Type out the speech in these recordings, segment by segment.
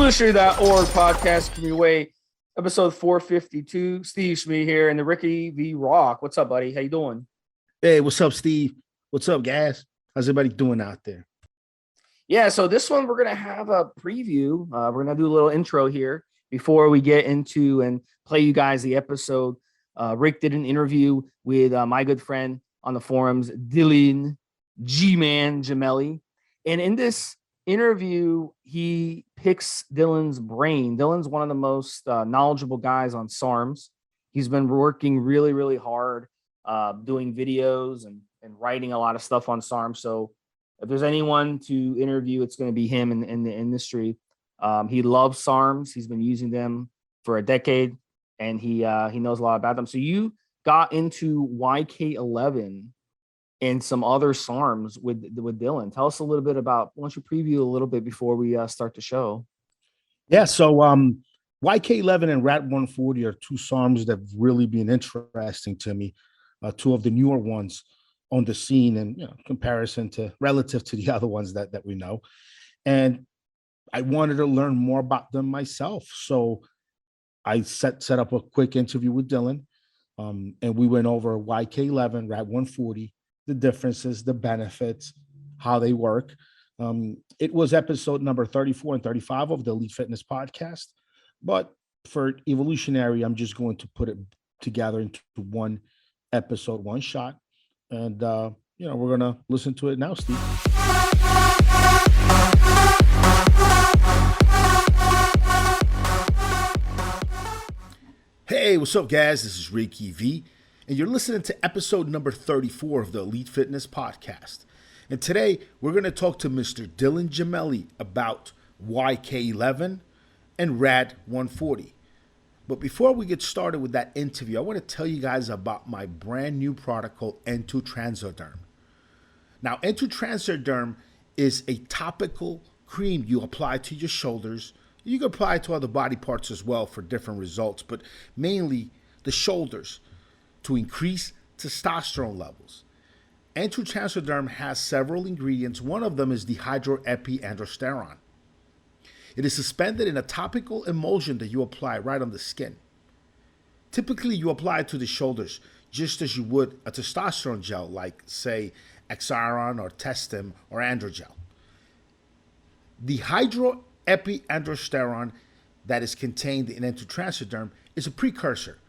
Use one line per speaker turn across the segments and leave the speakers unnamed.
Evolutionary.org podcast coming your way, episode 452. Stevesmi here and the Ricky V Rock. What's up, buddy? How you doing?
Hey, what's up, Steve? What's up, guys? How's everybody doing out there?
Yeah, so this one we're gonna have a preview. We're gonna do a little intro here before we get into and play you guys the episode. Rick did an interview with my good friend on the forums, Dylan Gemelli, and in this interview, he picks Dylan's brain. Dylan's one of the most knowledgeable guys on SARMs. He's been working really, really hard, doing videos and writing a lot of stuff on SARMs. So if there's anyone to interview, it's going to be him in the industry. He loves SARMs. He's been using them for a decade, and he knows a lot about them. So you got into YK11 and some other SARMs with Dylan. Tell us a little bit about, why don't you preview a little bit before we start the show?
Yeah, so YK11 and RAD140 are two SARMs that have really been interesting to me, two of the newer ones on the scene and comparison to relative to the other ones that we know. And I wanted to learn more about them myself. So I set up a quick interview with Dylan, and we went over YK11, RAD140, the differences, the benefits, how they work. It was episode number 34 and 35 of the Elite Fitness podcast. But for Evolutionary, I'm just going to put it together into one episode, one shot. And, we're going to listen to it now, Steve. Hey, what's up, guys? This is Ricky V, and you're listening to episode number 34 of the Elite Fitness podcast. And today, we're going to talk to Mr. Dylan Gemelli about YK11 and RAD140. But before we get started with that interview, I want to tell you guys about my brand new product called N2 Transderm. Now, N2 Transderm is a topical cream you apply to your shoulders. You can apply it to other body parts as well for different results, but mainly the shoulders to increase testosterone levels. N2 Transderm has several ingredients. One of them is dihydroepiandrosterone. It is suspended in a topical emulsion that you apply right on the skin. Typically, you apply it to the shoulders just as you would a testosterone gel like, say, Exiron or Testim or Androgel. The dihydroepiandrosterone that is contained in N2 Transderm is a precursor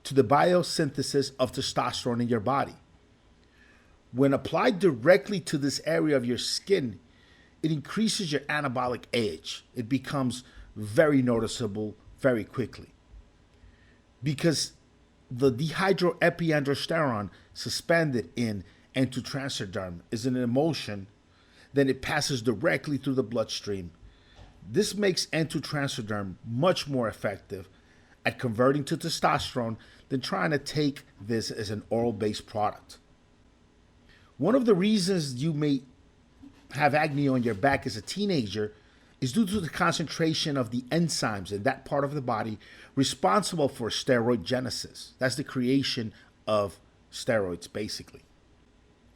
to the biosynthesis of testosterone in your body. When applied directly to this area of your skin, it increases your anabolic age. It becomes very noticeable very quickly. Because the dihydroepiandrosterone suspended in N2 Transderm is in an emulsion, then it passes directly through the bloodstream. This makes N2 Transderm much more effective at converting to testosterone than trying to take this as an oral-based product. One of the reasons you may have acne on your back as a teenager is due to the concentration of the enzymes in that part of the body responsible for steroid genesis. That's the creation of steroids, basically.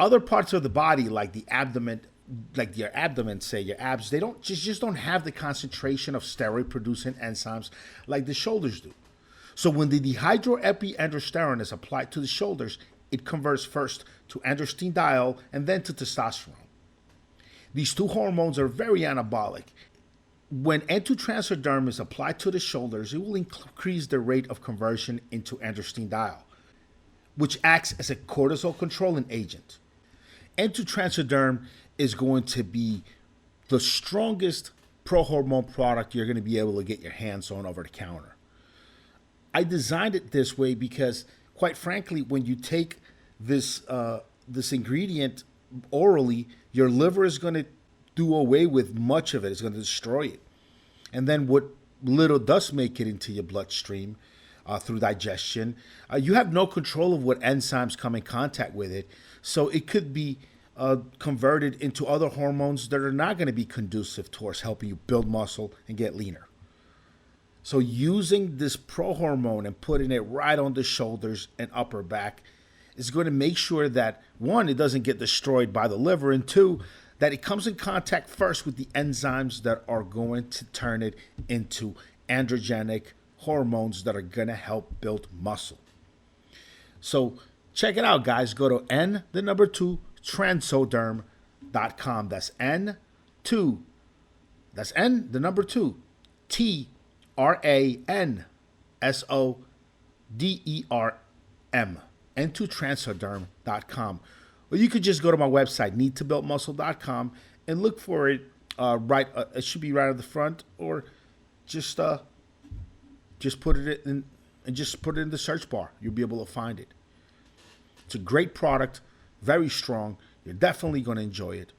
Other parts of the body, like the abdomen, like your abdomen, say your abs, they just don't have the concentration of steroid-producing enzymes like the shoulders do. So when the dihydroepiandrosterone is applied to the shoulders, it converts first to androstenediol and then to testosterone. These two hormones are very anabolic. When N2 Transderm is applied to the shoulders, it will increase the rate of conversion into androstenediol, which acts as a cortisol controlling agent. N2 Transderm is going to be the strongest pro-hormone product you're going to be able to get your hands on over the counter. I designed it this way because, quite frankly, when you take this ingredient orally, your liver is going to do away with much of it. It's going to destroy it. And then what little does make it into your bloodstream through digestion, you have no control of what enzymes come in contact with it. So it could be converted into other hormones that are not going to be conducive towards helping you build muscle and get leaner. So using this pro-hormone and putting it right on the shoulders and upper back is going to make sure that, one, it doesn't get destroyed by the liver, and two, that it comes in contact first with the enzymes that are going to turn it into androgenic hormones that are going to help build muscle. So check it out, guys. Go to Transoderm.com. That's N2. That's N2. TRANSODERM. N2Transoderm.com. Or you could just go to my website, needtobuildmuscle.com, and look for it. It should be right at the front, or just put it in and just put it in the search bar. You'll be able to find it. It's a great product, very strong. You're definitely going to enjoy it.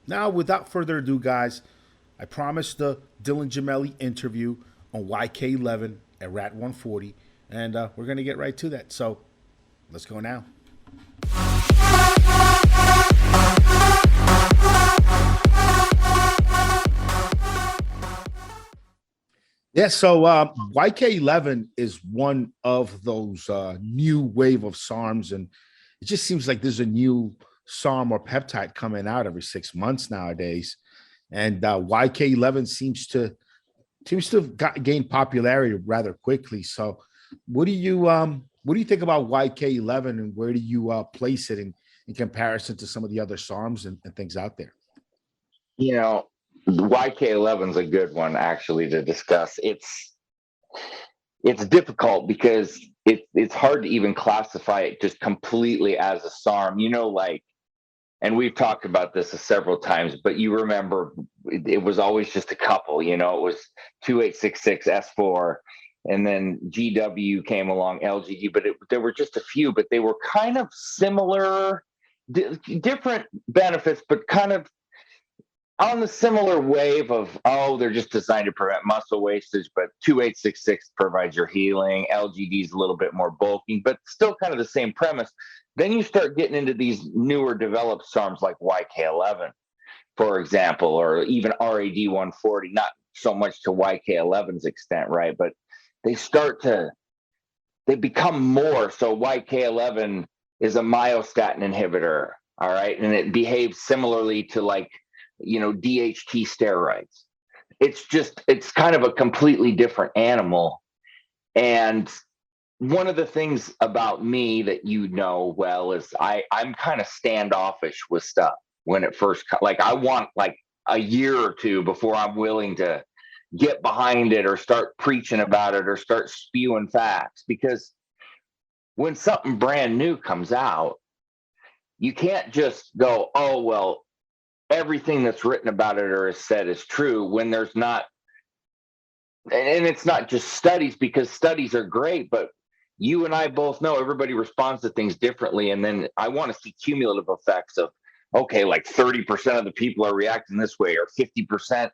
Now, without further ado, guys, I promised the Dylan Gemelli interview on YK11 and RAD140, and we're going to get right to that. So let's go now. Yeah, so YK11 is one of those new wave of SARMs, and it just seems like there's a new SARM or peptide coming out every 6 months nowadays. And YK11 seems to have gained popularity rather quickly. So, what do you think about YK11, and where do you place it in comparison to some of the other SARMs and things out there?
You know, YK11 is a good one actually to discuss. It's difficult because it's hard to even classify it just completely as a SARM. You know, like, and we've talked about this several times, but you remember it was always just a couple. You know, it was 2866 S4, and then GW came along, LGD, but there were just a few, but they were kind of similar, different benefits, but kind of on the similar wave of, they're just designed to prevent muscle wastage, but 2866 provides your healing. LGD is a little bit more bulking, but still kind of the same premise. Then you start getting into these newer developed SARMs like YK11, for example, or even RAD140, not so much to YK11's extent, right? But they become more. So YK11 is a myostatin inhibitor, all right? And it behaves similarly to DHT steroids. It's kind of a completely different animal. And one of the things about me that you know well is I'm kind of standoffish with stuff when it first I want a year or two before I'm willing to get behind it or start preaching about it or start spewing facts, because when something brand new comes out, you can't just go, oh well, everything that's written about it or is said is true, when there's not. And it's not just studies, because studies are great, but you and I both know everybody responds to things differently. And then I want to see cumulative effects of, okay, like 30% of the people are reacting this way, or 50%,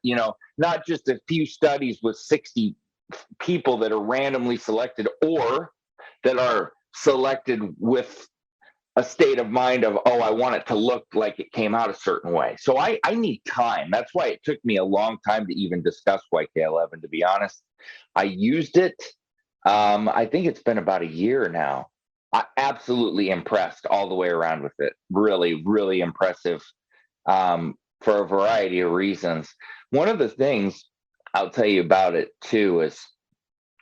not just a few studies with 60 people that are randomly selected, or that are selected with a state of mind of, I want it to look like it came out a certain way. So I need time. That's why it took me a long time to even discuss YK11, to be honest. I used it. I think it's been about a year now. I absolutely impressed all the way around with it. Really, really impressive, for a variety of reasons. One of the things I'll tell you about it too is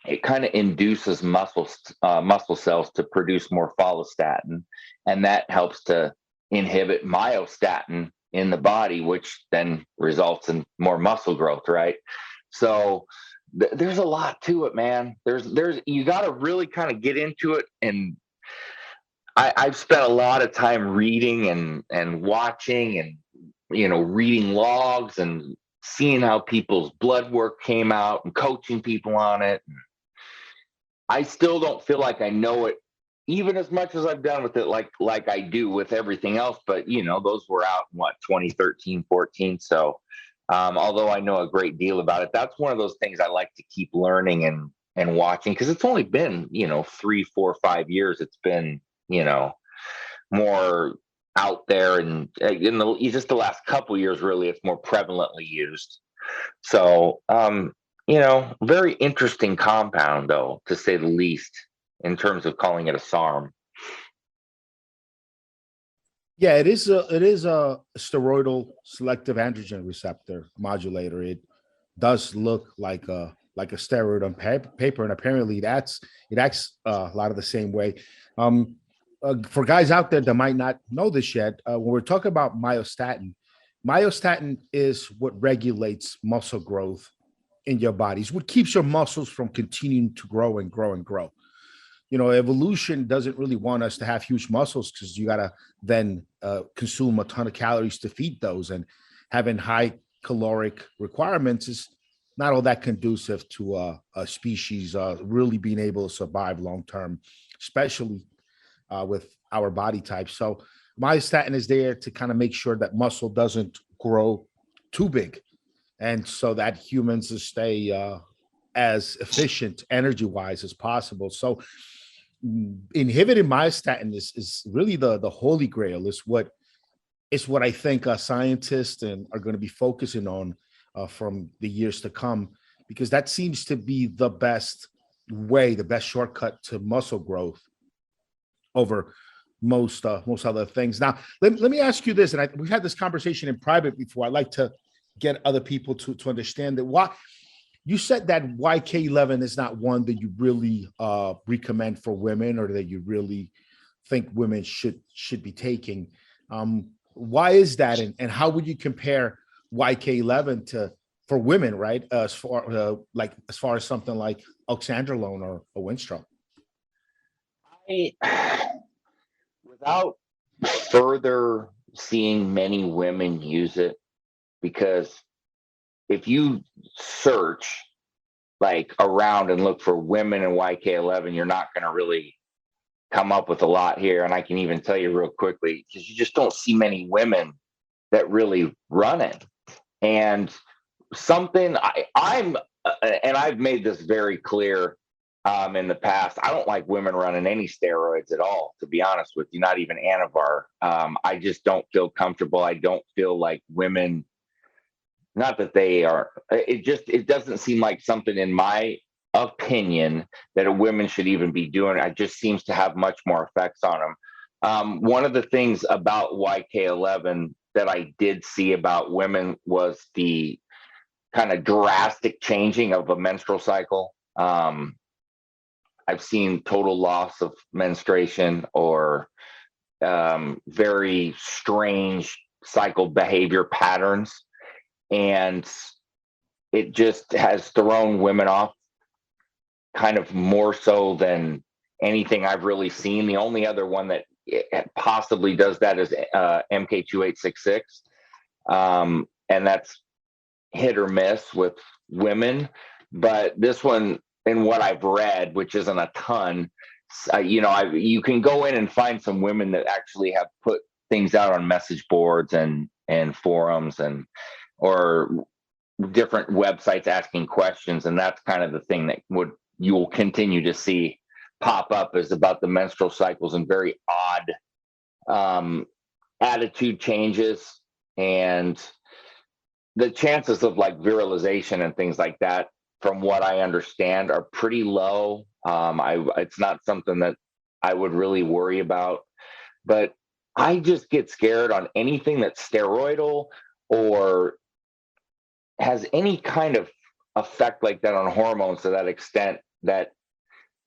it kind of induces muscle cells to produce more follistatin, and that helps to inhibit myostatin in the body, which then results in more muscle growth, right? So there's a lot to it, man. There's you got to really kind of get into it, and I've spent a lot of time reading and watching and reading logs and seeing how people's blood work came out and coaching people on it. I still don't feel like I know it even as much as I've done with it, like I do with everything else. But those were out in 2013, 14. So although I know a great deal about it, that's one of those things I like to keep learning and watching, because it's only been 3, 4, 5 years. It's been more out there, and just the last couple of years, really, it's more prevalently used. So very interesting compound, though, to say the least, in terms of calling it a SARM.
Yeah, it is a steroidal selective androgen receptor modulator. It does look like a steroid on paper, and apparently it acts a lot of the same way. Um, for guys out there that might not know this yet, when we're talking about myostatin, myostatin is what regulates muscle growth in your body. It's what keeps your muscles from continuing to grow and grow and grow. Evolution doesn't really want us to have huge muscles because you gotta then consume a ton of calories to feed those, and having high caloric requirements is not all that conducive to a species really being able to survive long term, especially with our body type. So myostatin is there to kind of make sure that muscle doesn't grow too big, and so that humans will stay as efficient energy wise as possible. So inhibiting myostatin is really the holy grail. Is what I think scientists and are going to be focusing on from the years to come, because that seems to be the best way, the best shortcut to muscle growth over most other things. Now, let me ask you this, and we've had this conversation in private before. I'd like to get other people to understand that. Why you said that YK11 is not one that you really recommend for women, or that you really think women should be taking. Why is that, and how would you compare YK11 to for women, right? As far as something like oxandrolone or Winstrol.
Without further seeing many women use it, because if you search like around and look for women in YK11, you're not going to really come up with a lot here. And I can even tell you real quickly, because you just don't see many women that really run it. And something I'm and I've made this very clear in the past. I don't like women running any steroids at all, to be honest with you, not even Anavar. I just don't feel comfortable. I don't feel like women, not that they are, it doesn't seem like something, in my opinion, that a women should even be doing. It just seems to have much more effects on them. One of the things about YK11 that I did see about women was the kind of drastic changing of a menstrual cycle. I've seen total loss of menstruation, or very strange cycle behavior patterns. And it just has thrown women off kind of more so than anything I've really seen. The only other one that possibly does that is MK2866. And that's hit or miss with women. But this one, in what I've read, which isn't a ton, you can go in and find some women that actually have put things out on message boards and forums and or different websites asking questions, and that's kind of the thing that you will continue to see pop up, is about the menstrual cycles and very odd attitude changes, and the chances of like virilization and things like that, from what I understand, are pretty low. It's not something that I would really worry about, but I just get scared on anything that's steroidal or has any kind of effect like that on hormones, to that extent that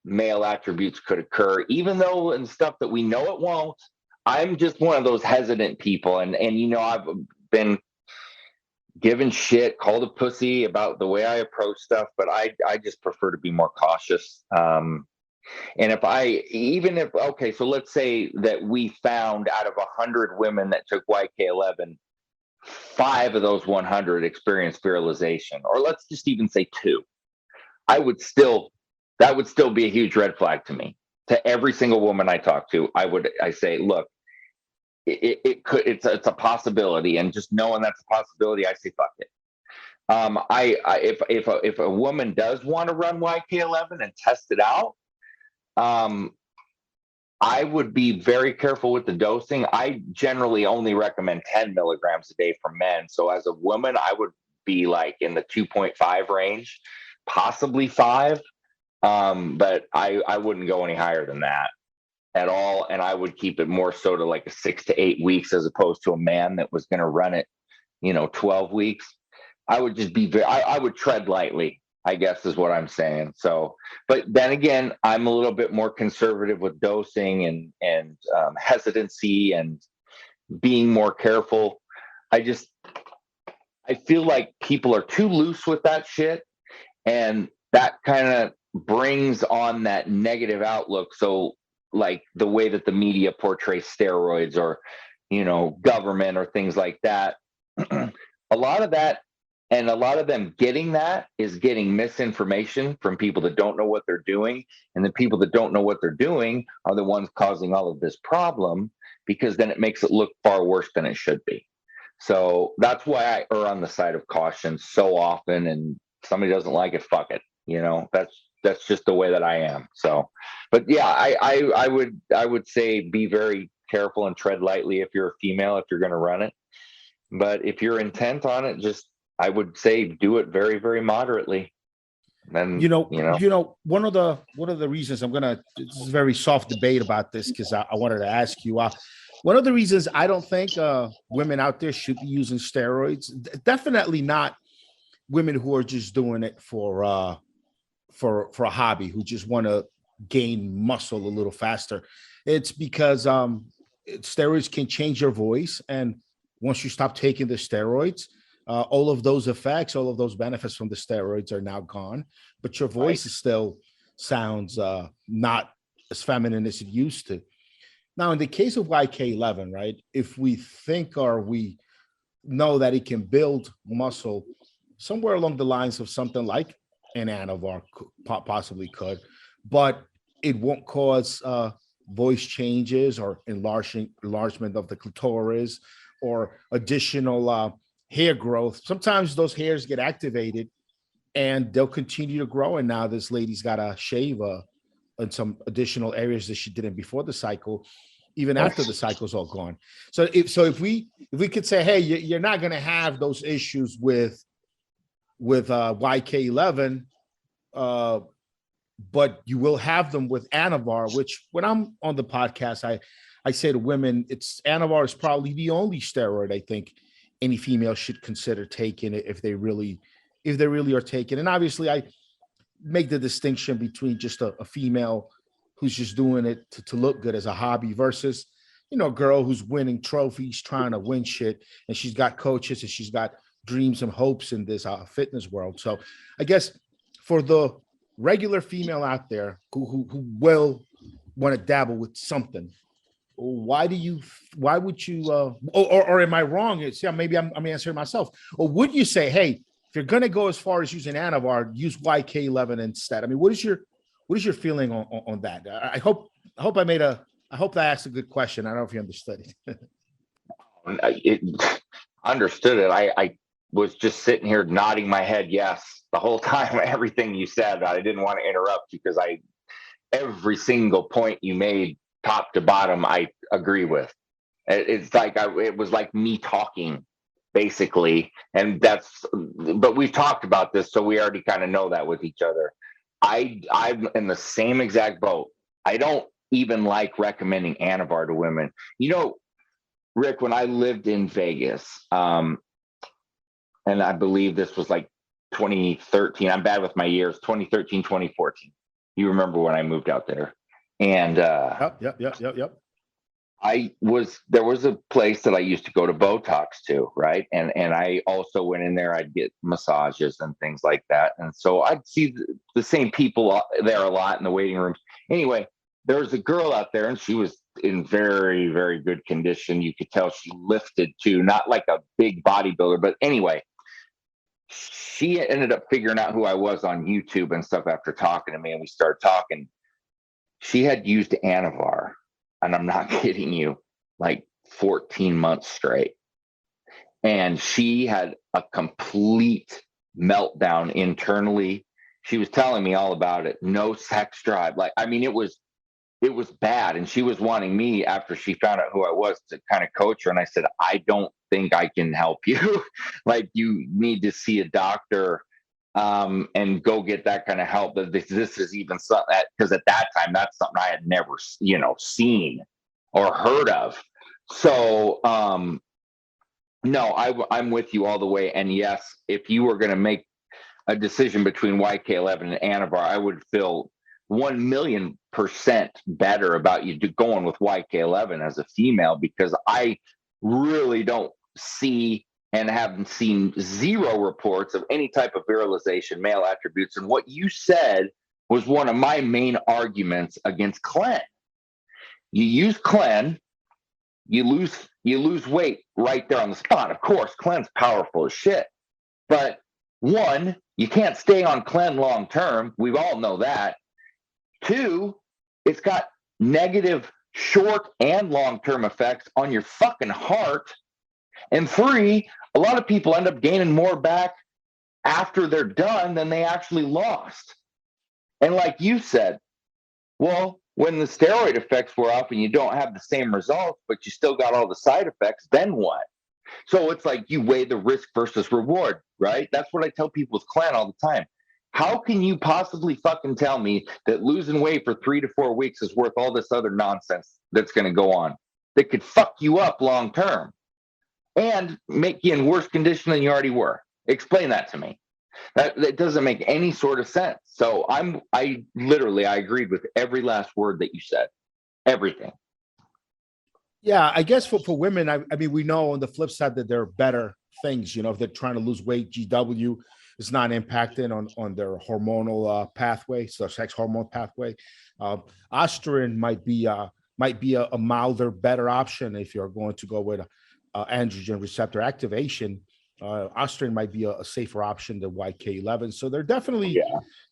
male attributes could occur, even though and stuff that we know it won't. I'm just one of those hesitant people, and I've been given shit, called a pussy about the way I approach stuff, but I just prefer to be more cautious. And okay, so let's say that we found out of 100 women that took YK11, 5 of those 100 experienced virilization, or let's just even say 2. That would still be a huge red flag to me. To every single woman I talk to, I say, look, it's a possibility, and just knowing that's a possibility, I say fuck it. If a woman does want to run YK11 and test it out, I would be very careful with the dosing. I generally only recommend 10 milligrams a day for men. So as a woman, I would be like in the 2.5 range, possibly 5. But I wouldn't go any higher than that. at all. And I would keep it more so to like a 6 to 8 weeks as opposed to a man that was going to run it, 12 weeks. I would just be I would tread lightly, I guess is what I'm saying. So, but then again, I'm a little bit more conservative with dosing and hesitancy and being more careful. I feel like people are too loose with that shit, and that kind of brings on that negative outlook. So, like the way that the media portrays steroids or, government or things like that, a lot of that, and a lot of them getting that is getting misinformation from people that don't know what they're doing. And the people that don't know what they're doing are the ones causing all of this problem, because then it makes it look far worse than it should be. So that's why I err on the side of caution so often. And somebody doesn't like it, fuck it. That's just the way that I am. So, but yeah, I would say be very careful and tread lightly if you're a female, if you're going to run it. But if you're intent on it, I would say do it very, very moderately. And
one of the reasons this is a very soft debate about this, because I wanted to ask you, one of the reasons I don't think women out there should be using steroids, definitely not women who are just doing it for a hobby, who just want to gain muscle a little faster. It's because steroids can change your voice, and once you stop taking the steroids, all of those effects, all of those benefits from the steroids are now gone, but your voice still sounds not as feminine as it used to. Now, in the case of YK11, right, if we think or we know that it can build muscle somewhere along the lines of something like an Anavar possibly could, but it won't cause voice changes or enlargement of the clitoris or additional hair growth. Sometimes those hairs get activated and they'll continue to grow. And now this lady's got to shave in some additional areas that she didn't before the cycle, even after the cycle's all gone. So if we could say, hey, you're not going to have those issues with YK11, but you will have them with Anavar, which when I'm on the podcast, I say to women, Anavar is probably the only steroid I think any female should consider taking it if they really are taking. And obviously I make the distinction between just a female who's just doing it to look good as a hobby versus, a girl who's winning trophies, trying to win shit. And she's got coaches and she's got dreams and hopes in this fitness world. So I guess for the regular female out there who will want to dabble with something, why would you, or am I wrong? Maybe I'm answering myself. Or would you say, hey, if you're going to go as far as using Anavar, use YK11 instead? I mean, what is your feeling on that? I hope I asked a good question. I don't know if you understood it.
Understood it. I was just sitting here nodding my head yes the whole time. Everything you said, I didn't want to interrupt you because every single point you made, top to bottom, I agree with. It's like it was like me talking, basically, and but we've talked about this, so we already kind of know that with each other. I'm in the same exact boat. I don't even like recommending Anavar to women. Rick, when I lived in Vegas, and I believe this was like 2013. I'm bad with my years. 2013, 2014. You remember when I moved out there? And
Yep.
There was a place that I used to go to Botox to, right? And I also went in there, I'd get massages and things like that. And so I'd see the same people there a lot in the waiting rooms. Anyway, there was a girl out there and she was in very, very good condition. You could tell she lifted too, not like a big bodybuilder, but anyway, she ended up figuring out who I was on YouTube and stuff after talking to me, and we started talking. She had used Anavar, and I'm not kidding you, like 14 months straight. And she had a complete meltdown internally. She was telling me all about it. No sex drive. It was bad. And she was wanting me, after she found out who I was, to kind of coach her. And I said, I don't think I can help you. Like, you need to see a doctor and go get that kind of help. That this is even something because at that time that's something I had never seen or heard of. So no, I'm with you all the way. And yes, if you were going to make a decision between YK11 and Anavar, I would feel 1,000,000% better about you going with YK11 as a female, because I really don't see and haven't seen zero reports of any type of virilization, male attributes. And what you said was one of my main arguments against Clen. You use Clen, you lose weight right there on the spot. Of course, Clen's powerful as shit. But one, you can't stay on Clen long term. We all know that. Two, it's got negative short and long-term effects on your fucking heart. And three, a lot of people end up gaining more back after they're done than they actually lost. And like you said, well, when the steroid effects were up and you don't have the same results, but you still got all the side effects, then what? So it's like you weigh the risk versus reward, right? That's what I tell people with Clan all the time. How can you possibly fucking tell me that losing weight for 3 to 4 weeks is worth all this other nonsense that's going to go on that could fuck you up long term and make you in worse condition than you already were? Explain that to me. That doesn't make any sort of sense. So I agreed with every last word that you said. Everything.
Yeah, I guess for women, I mean, we know on the flip side that there are better things. If they're trying to lose weight, GW is not impacting on their hormonal pathway, so sex hormone pathway. Ostarine might be a milder, better option if you're going to go with androgen receptor activation. Ostarine might be a safer option than YK11. So there are definitely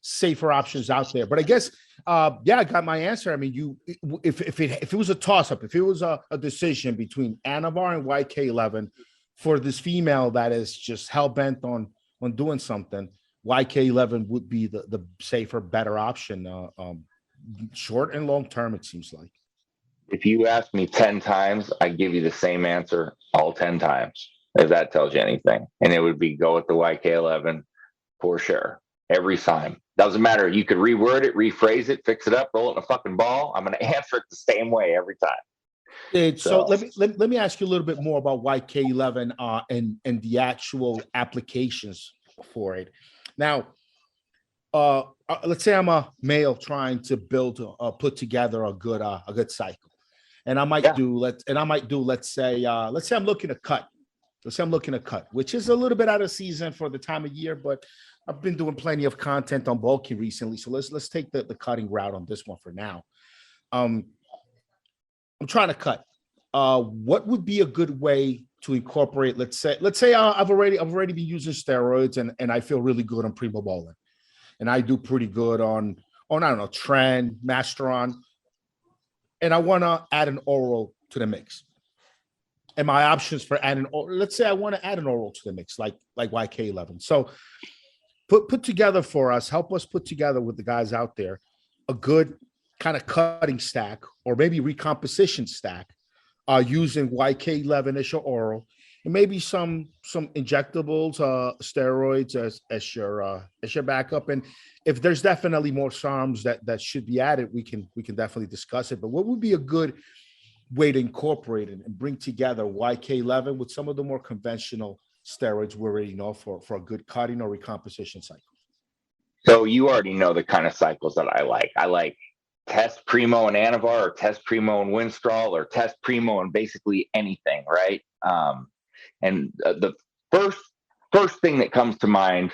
safer options out there. But I guess, I got my answer. I mean, if it was a toss-up, if it was a decision between Anavar and YK11 for this female that is just hell-bent on doing something, YK11 would be the safer, better option, short and long term, it seems like.
If you ask me 10 times, I give you the same answer all 10 times. If that tells you anything. And it would be go with the YK11 for sure. Every time. Doesn't matter. You could reword it, rephrase it, fix it up, roll it in a fucking ball. I'm going to answer it the same way every time.
So let me ask you a little bit more about YK11 and the actual applications for it. Now, let's say I'm a male trying to put together a good cycle, and I might do let's say I'm looking to cut. Let's say I'm looking to cut, which is a little bit out of season for the time of year, but I've been doing plenty of content on bulking recently. So let's take the cutting route on this one for now. I'm trying to cut. What would be a good way to incorporate? Let's say I've already been using steroids and I feel really good on primobolan, and I do pretty good on I don't know, Tren, Masteron, and I want to add an oral to the mix. And my options for adding, let's say I want to add an oral to the mix, like YK11. So put together for us, help us put together with the guys out there a good kind of cutting stack or maybe recomposition stack using YK11 as your oral, and maybe some injectables, steroids as your backup. And if there's definitely more SARMs that should be added, we can definitely discuss it. But what would be a good way to incorporate it and bring together YK11 with some of the more conventional steroids we already know for a good cutting or recomposition cycle?
So you already know the kind of cycles that I like. I like test Primo and Anavar, or test Primo and Winstrol, or test Primo and basically anything, right? And the first thing that comes to mind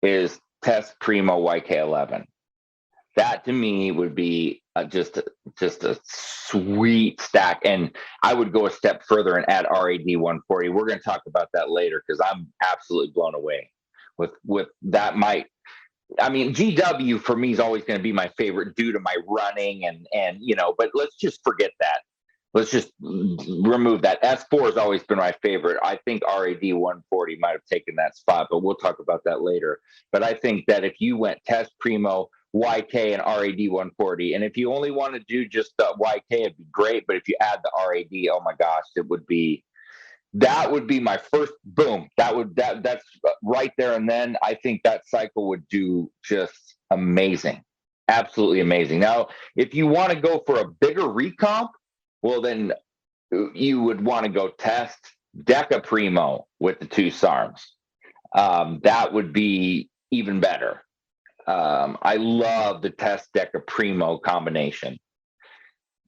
is test Primo YK11. That to me would be just a sweet stack. And I would go a step further and add RAD140. We're going to talk about that later because I'm absolutely blown away with that. GW for me is always going to be my favorite due to my running and but let's just forget that. Let's just remove that. S4 has always been my favorite. I think RAD140 might have taken that spot, but we'll talk about that later. But I think that if you went test Primo, YK, and RAD140, and if you only want to do just the YK, it'd be great. But if you add the RAD, oh my gosh, it would be That would be my first boom. That's right there. And then I think that cycle would do just amazing. Absolutely amazing. Now, if you want to go for a bigger recomp, well, then you would want to go test Deca Primo with the two SARMs. That would be even better. I love the test Deca Primo combination.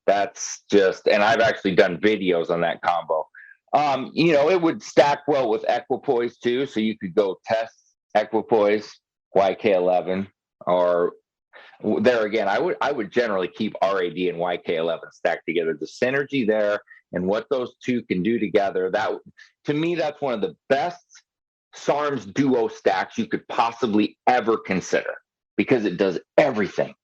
That's just, and I've actually done videos on that combo. It would stack well with Equipoise too. So you could go test Equipoise, YK11, or there again, I would generally keep RAD and YK11 stacked together. The synergy there and what those two can do together, that to me, that's one of the best SARMs duo stacks you could possibly ever consider, because it does everything.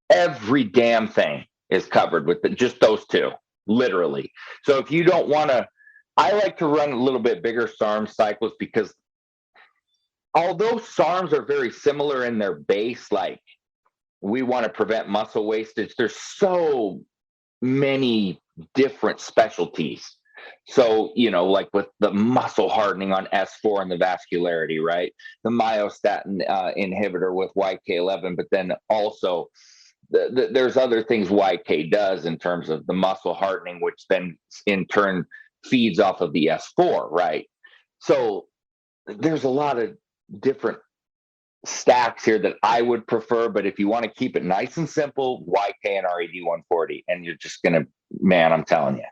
Every damn thing is covered with just those two, literally. So if you don't want to, I like to run a little bit bigger SARM cycles, because although SARMs are very similar in their base, like we want to prevent muscle wastage, there's so many different specialties. So, like with the muscle hardening on S4 and the vascularity, right? The myostatin inhibitor with YK11, but then also there's other things YK does in terms of the muscle hardening, which then in turn feeds off of the S4, right? So there's a lot of different stacks here that I would prefer, but if you want to keep it nice and simple, YK and RAD140, and you're just gonna, man, I'm telling you,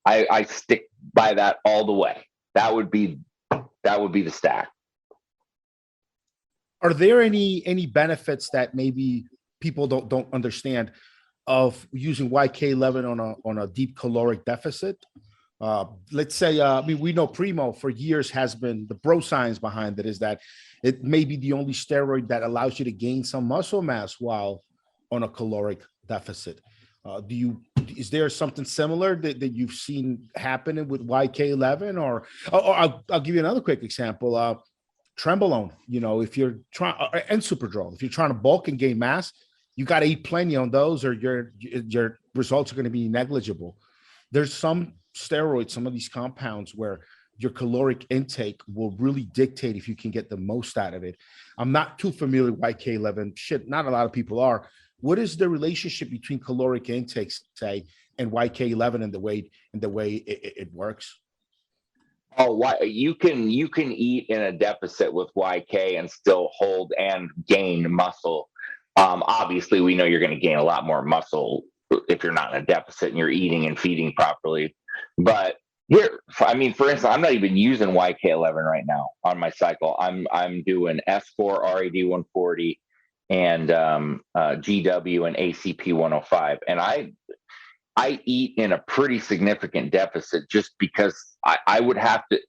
I stick by that all the way. That would be the stack.
Are there any benefits that maybe people don't understand of using YK11 on a deep caloric deficit? Let's say, we know Primo for years has been, the bro science behind it is that it may be the only steroid that allows you to gain some muscle mass while on a caloric deficit. Is there something similar that you've seen happening with YK11? Or I'll give you another quick example. Trembolone, if you're trying, and Superdrol, if you're trying to bulk and gain mass, you got to eat plenty on those, or your results are going to be negligible. There's some steroids, some of these compounds where your caloric intake will really dictate if you can get the most out of it. I'm not too familiar with YK11. Shit, not a lot of people are. What is the relationship between caloric intake, say, and YK11 and the way it works?
Oh, you can eat in a deficit with YK and still hold and gain muscle. Obviously, we know you're going to gain a lot more muscle if you're not in a deficit and you're eating and feeding properly. But here, for instance, I'm not even using YK11 right now on my cycle. I'm doing S4 RAD140 and GW and ACP 105, and I eat in a pretty significant deficit just because I would have to.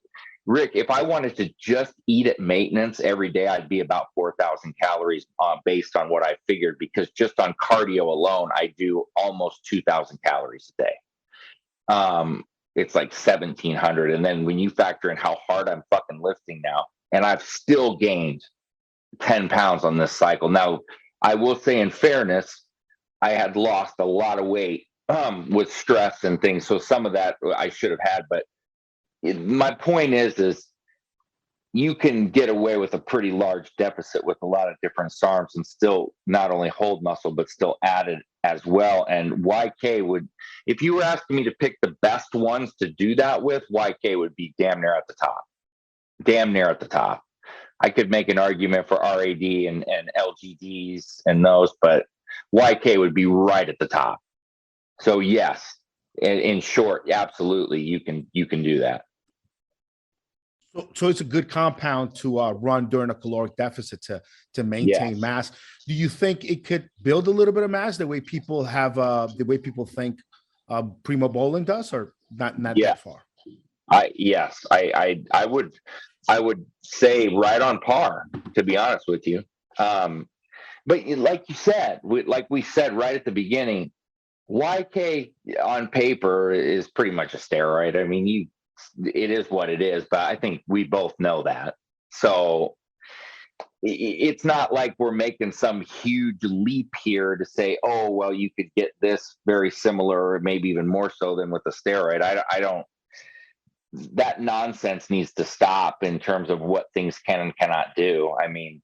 Rick, if I wanted to just eat at maintenance every day, I'd be about 4,000 calories based on what I figured, because just on cardio alone, I do almost 2,000 calories a day. It's like 1,700. And then when you factor in how hard I'm fucking lifting now, and I've still gained 10 pounds on this cycle. Now, I will say in fairness, I had lost a lot of weight with stress and things. So some of that I should have had, but my point is you can get away with a pretty large deficit with a lot of different SARMs and still not only hold muscle, but still add it as well. And YK would, if you were asking me to pick the best ones to do that with, YK would be damn near at the top. Damn near at the top. I could make an argument for RAD and LGDs and those, but YK would be right at the top. So yes, in short, absolutely, you can do that.
So it's a good compound to run during a caloric deficit to maintain mass. Do you think it could build a little bit of mass the way people have the way people think Primo Bowling does, or not that far?
I would say right on par, to be honest with you. But like you said, like we said right at the beginning, YK on paper is pretty much a steroid. I mean, it is what it is, but I think we both know that. So it's not like we're making some huge leap here to say, oh, well, you could get this very similar, or maybe even more so than with a steroid. I don't. that nonsense needs to stop in terms of what things can and cannot do. I mean,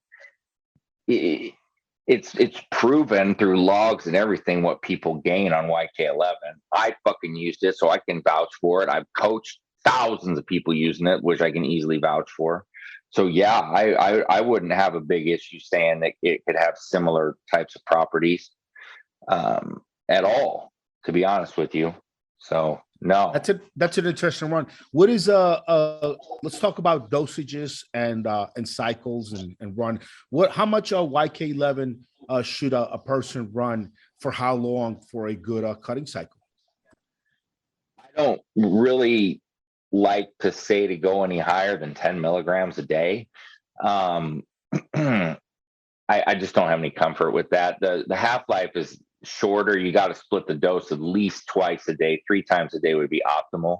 it's proven through logs and everything what people gain on YK11. I fucking used it, so I can vouch for it. I've coached thousands of people using it, which I can easily vouch for. So yeah, I wouldn't have a big issue saying that it could have similar types of properties at all, to be honest with you. So no,
That's an interesting one. What is let's talk about dosages and cycles and run. How much YK11 should a person run for how long for a good cutting cycle?
I don't really like to say to go any higher than 10 milligrams a day. I just don't have any comfort with that. The half-life is shorter. You got to split the dose at least twice a day. 3 times a day would be optimal.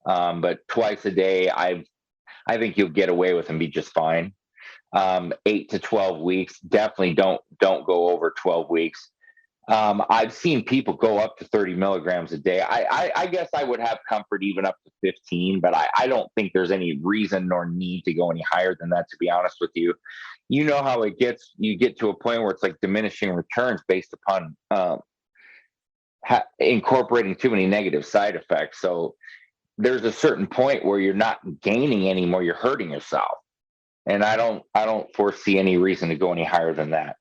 But twice a day, I think you'll get away with and be just fine. 8 to 12 weeks. Definitely don't go over 12 weeks. I've seen people go up to 30 milligrams a day. I guess I would have comfort even up to 15, but I don't think there's any reason nor need to go any higher than that, to be honest with you. You know how it gets, you get to a point where it's like diminishing returns based upon incorporating too many negative side effects. So there's a certain point where you're not gaining anymore, you're hurting yourself. And I don't foresee any reason to go any higher than that,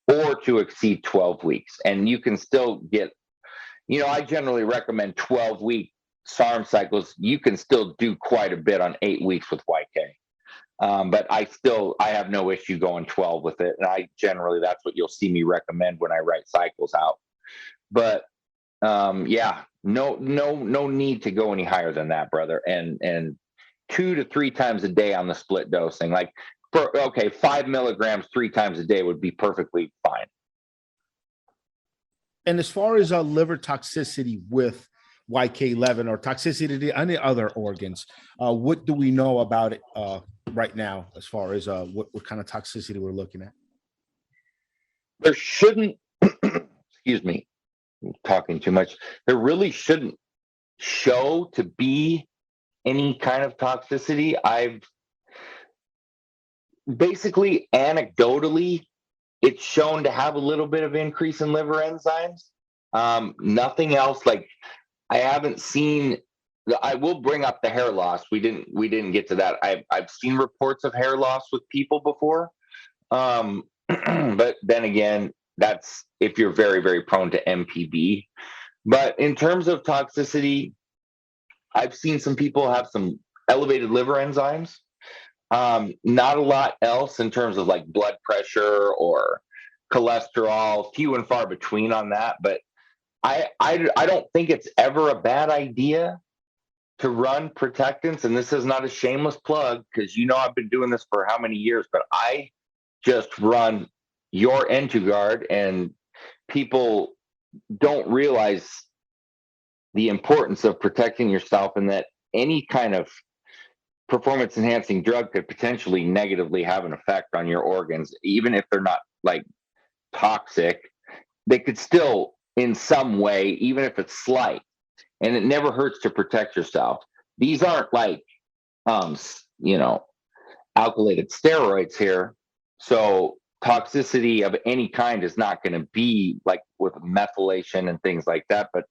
or to exceed 12 weeks. And you can still get, I generally recommend 12-week SARM cycles. You can still do quite a bit on 8 weeks with YK. But I have no issue going 12 with it. And that's what you'll see me recommend when I write cycles out. But yeah, no need to go any higher than that, brother. And 2 to 3 times a day on the split dosing. Like, 5 milligrams 3 times a day would be perfectly fine.
And as far as liver toxicity with YK11 or toxicity to any other organs, what do we know about it right now as far as what kind of toxicity we're looking at?
There shouldn't, excuse me, I'm talking too much. There really shouldn't show to be any kind of toxicity. I've basically, anecdotally, it's shown to have a little bit of increase in liver enzymes. Nothing else. Like, I haven't seen. I will bring up the hair loss. We didn't get to that. I've seen reports of hair loss with people before, but then again, that's if you're very, very prone to MPB. But in terms of toxicity, I've seen some people have some elevated liver enzymes. Not a lot else in terms of like blood pressure or cholesterol, few and far between on that. But I don't think it's ever a bad idea to run protectants. And this is not a shameless plug, because I've been doing this for how many years, but I just run your Entugard, and people don't realize the importance of protecting yourself, and that any kind of performance enhancing drug could potentially negatively have an effect on your organs. Even if they're not like toxic, they could still in some way, even if it's slight, and it never hurts to protect yourself. These aren't like alkylated steroids here, so toxicity of any kind is not going to be like with methylation and things like that. But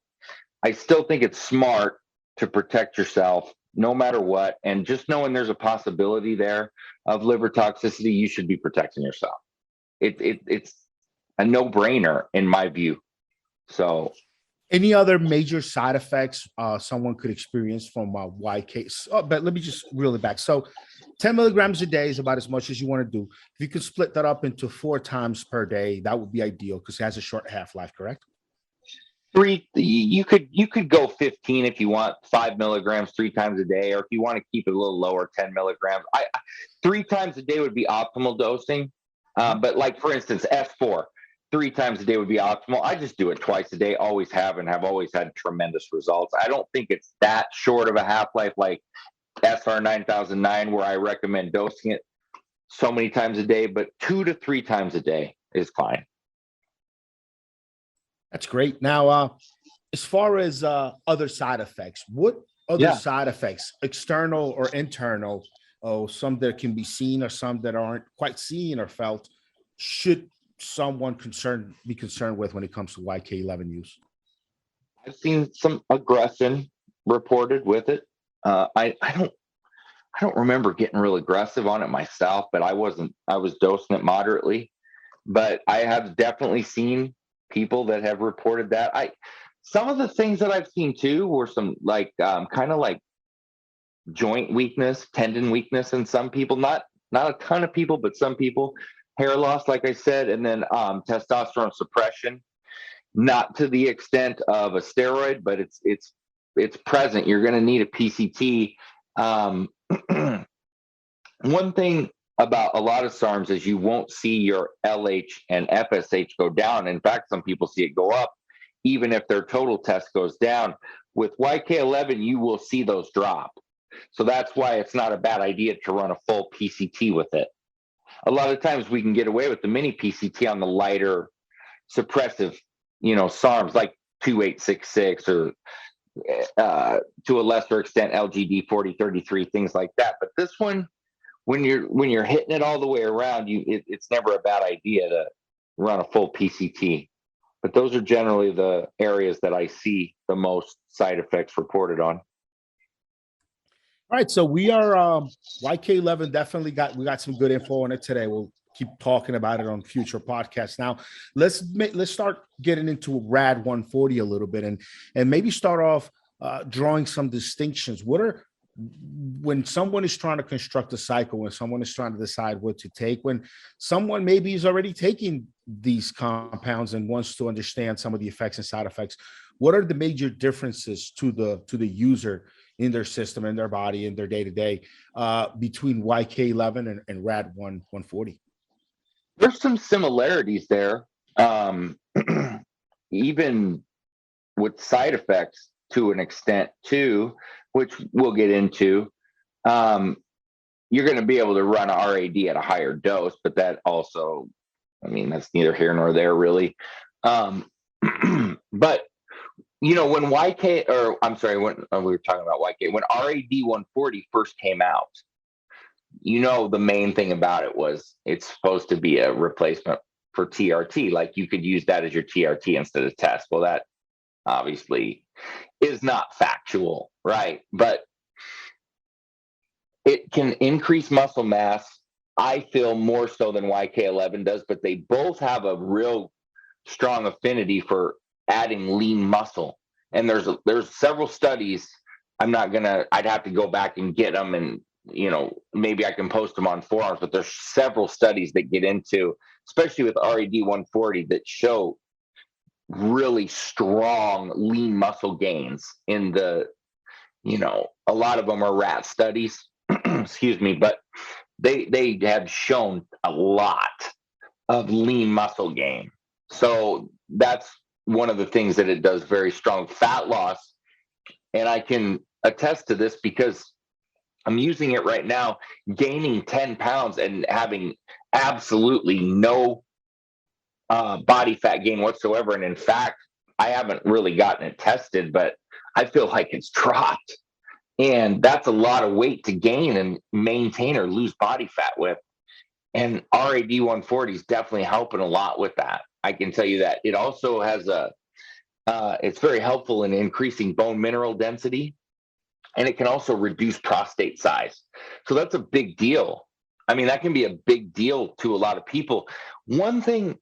I still think it's smart to protect yourself no matter what. And just knowing there's a possibility there of liver toxicity, you should be protecting yourself. It's a no-brainer in my view. So
any other major side effects someone could experience from YK? But let me just reel it back. So 10 milligrams a day is about as much as you want to do. If you could split that up into 4 times per day, that would be ideal, because it has a short half-life, correct?
3, you could go 15 if you want, 5 milligrams 3 times a day, or if you want to keep it a little lower, 10 milligrams. 3 times a day would be optimal dosing. But like, for instance, S4, 3 times a day would be optimal. I just do it twice a day, always have, and have always had tremendous results. I don't think it's that short of a half-life like SR 9009, where I recommend dosing it so many times a day, but 2 to 3 times a day is fine.
That's great. Now, as far as other side effects, what other
Yeah.
side effects, external or internal, some that can be seen or some that aren't quite seen or felt, should someone be concerned with when it comes to YK11 use?
I've seen some aggression reported with it. I don't remember getting real aggressive on it myself, but I was dosing it moderately. But I have definitely seen people that have reported that. Some of the things that I've seen too were some like kind of like joint weakness, tendon weakness in some people, not a ton of people, but some people, hair loss, like I said, and then testosterone suppression, not to the extent of a steroid, but it's present. You're going to need a PCT. One thing about a lot of SARMs is you won't see your LH and FSH go down. In fact, some people see it go up, even if their total test goes down. With YK11, you will see those drop. So that's why it's not a bad idea to run a full PCT with it. A lot of times we can get away with the mini PCT on the lighter suppressive, SARMs like 2866 or to a lesser extent LGD 4033, things like that. But this one, when you're hitting it all the way around, it's never a bad idea to run a full PCT. But those are generally the areas that I see the most side effects reported on.
All right, so we are YK11. Definitely we got some good info on it today. We'll keep talking about it on future podcasts. Now, let's start getting into RAD140 a little bit, and maybe start off drawing some distinctions. When someone is trying to construct a cycle, when someone is trying to decide what to take, when someone maybe is already taking these compounds and wants to understand some of the effects and side effects, what are the major differences to the user in their system, in their body, in their day-to-day, between YK11 and RAD140?
There's some similarities there, even with side effects to an extent too, which we'll get into. You're going to be able to run RAD at a higher dose, but that also, that's neither here nor there really. But when when we were talking about YK, when RAD140 first came out, the main thing about it was it's supposed to be a replacement for TRT. Like you could use that as your TRT instead of test. Well, that obviously is not factual, right? But it can increase muscle mass, I feel, more so than YK11 does, but they both have a real strong affinity for adding lean muscle. And there's several studies. I'd have to go back and get them, and maybe I can post them on forums, but there's several studies that get into, especially with RAD140, that show really strong lean muscle gains in the, a lot of them are rat studies, excuse me, but they have shown a lot of lean muscle gain. So that's one of the things that it does very strong. Fat loss, and I can attest to this because I'm using it right now, gaining 10 pounds and having absolutely no body fat gain whatsoever. And in fact, I haven't really gotten it tested, but I feel like it's dropped. And that's a lot of weight to gain and maintain or lose body fat with. And RAD140 is definitely helping a lot with that. I can tell you that. It also has it's very helpful in increasing bone mineral density, and it can also reduce prostate size. So that's a big deal. That can be a big deal to a lot of people. One thing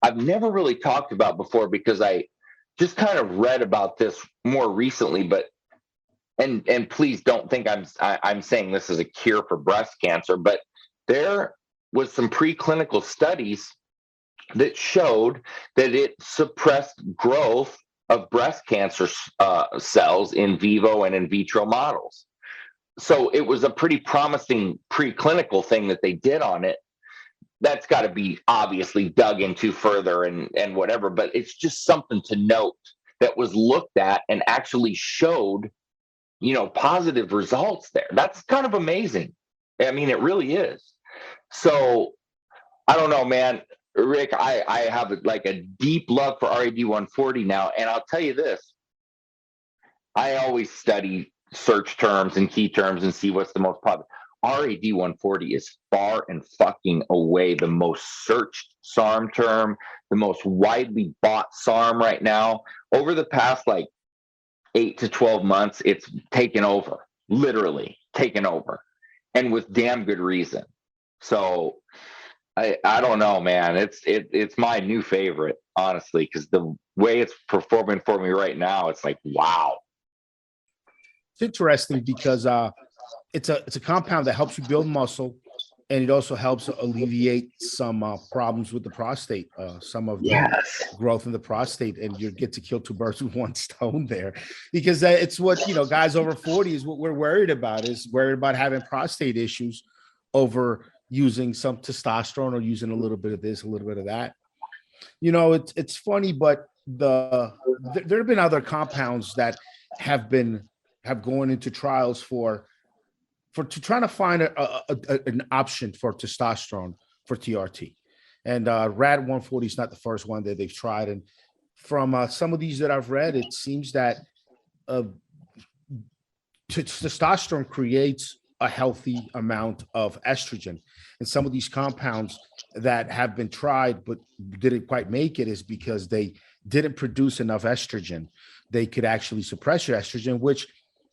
I've never really talked about before, because I just kind of read about this more recently, but and please don't think I'm saying this is a cure for breast cancer, but there was some preclinical studies that showed that it suppressed growth of breast cancer cells in vivo and in vitro models. So it was a pretty promising preclinical thing that they did on it. That's got to be obviously dug into further and whatever, but it's just something to note that was looked at and actually showed, positive results there. That's kind of amazing. It really is. So I don't know, man. Rick, I have like a deep love for RAD140 now, and I'll tell you this: I always study search terms and key terms and see what's the most popular. RAD140 is far and fucking away the most searched SARM term, the most widely bought SARM right now. Over the past like 8 to 12 months, it's taken over, literally taken over, and with damn good reason. So I don't know, man. It's my new favorite, honestly, because the way it's performing for me right now, it's like, wow.
It's interesting because it's a compound that helps you build muscle, and it also helps alleviate some problems with the prostate, some of the growth in the prostate, and you get to kill two birds with one stone there, because it's what, you know, guys over 40 is what we're worried about, having prostate issues over using some testosterone or using a little bit of this, a little bit of that. You know, it's funny, but there have been other compounds that have gone into trials to trying to find an option for testosterone for TRT. And RAD140 is not the first one that they've tried. And from some of these that I've read, it seems that testosterone creates a healthy amount of estrogen. And some of these compounds that have been tried but didn't quite make it is because they didn't produce enough estrogen. They could actually suppress your estrogen, which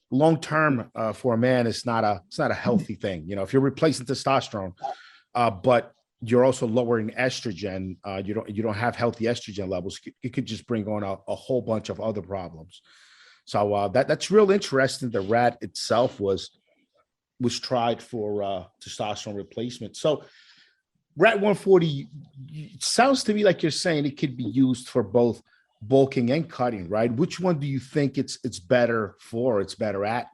long-term for a man it's not a healthy thing. You know, if you're replacing testosterone, but you're also lowering estrogen, you don't have healthy estrogen levels. It could just bring on a whole bunch of other problems. So that's real interesting. The RAD itself was tried for testosterone replacement. So RAD140, it sounds to me like you're saying it could be used for both bulking and cutting, right? Which one do you think it's better for? It's better at?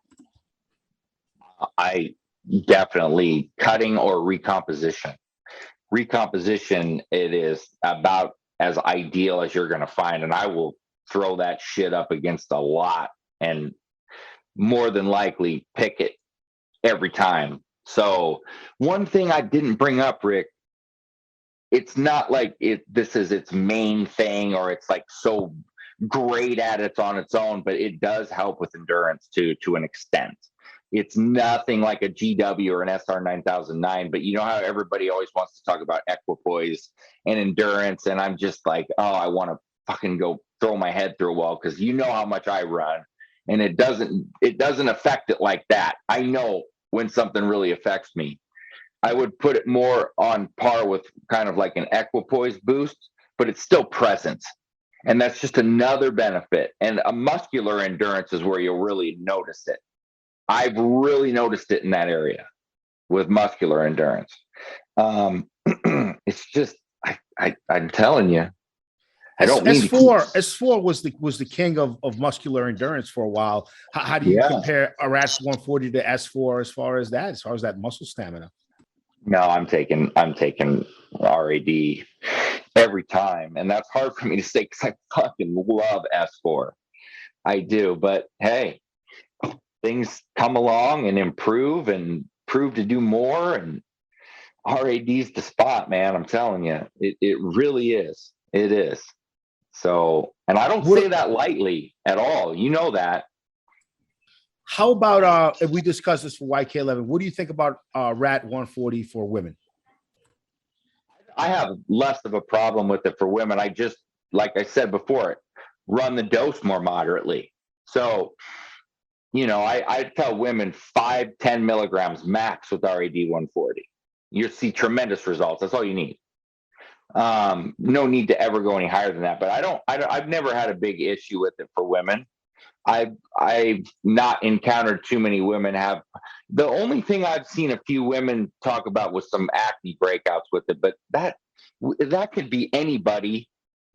I definitely cutting or recomposition. Recomposition, it is about as ideal as you're going to find, and I will throw that shit up against a lot and more than likely pick it every time. So one thing I didn't bring up, Rick, it's not like this is its main thing or it's like so great at it on its own, but it does help with endurance to an extent. It's nothing like a GW or an SR 9009, but you know how everybody always wants to talk about equipoise and endurance, and I'm just like, oh, I want to fucking go throw my head through a wall, because you know how much I run, and it doesn't affect it like that. I know when something really affects me. I would put it more on par with kind of like an equipoise boost, but it's still present. And that's just another benefit. And a muscular endurance is where you'll really notice it. I've really noticed it in that area with muscular endurance. It's just, I'm telling you, I don't mean
S4 was the king of muscular endurance for a while. How do you compare a RAD140 to S4 as far as that muscle stamina?
No, I'm taking RAD every time, and that's hard for me to say because I fucking love S4. I do, but hey, things come along and improve and prove to do more, and RAD's the spot, man. I'm telling you, it really is. It is. So, and I don't say that lightly at all. You know that.
How about if we discuss this for YK11? What do you think about RAD140 for women?
I have less of a problem with it for women. I just, like I said before, run the dose more moderately. So, you know, I tell women 5-10 milligrams max with RAD140. You'll see tremendous results. That's all you need. No need to ever go any higher than that. But I've never had a big issue with it for women. I've not encountered too many women have. The only thing I've seen a few women talk about was some acne breakouts with it, but that could be anybody.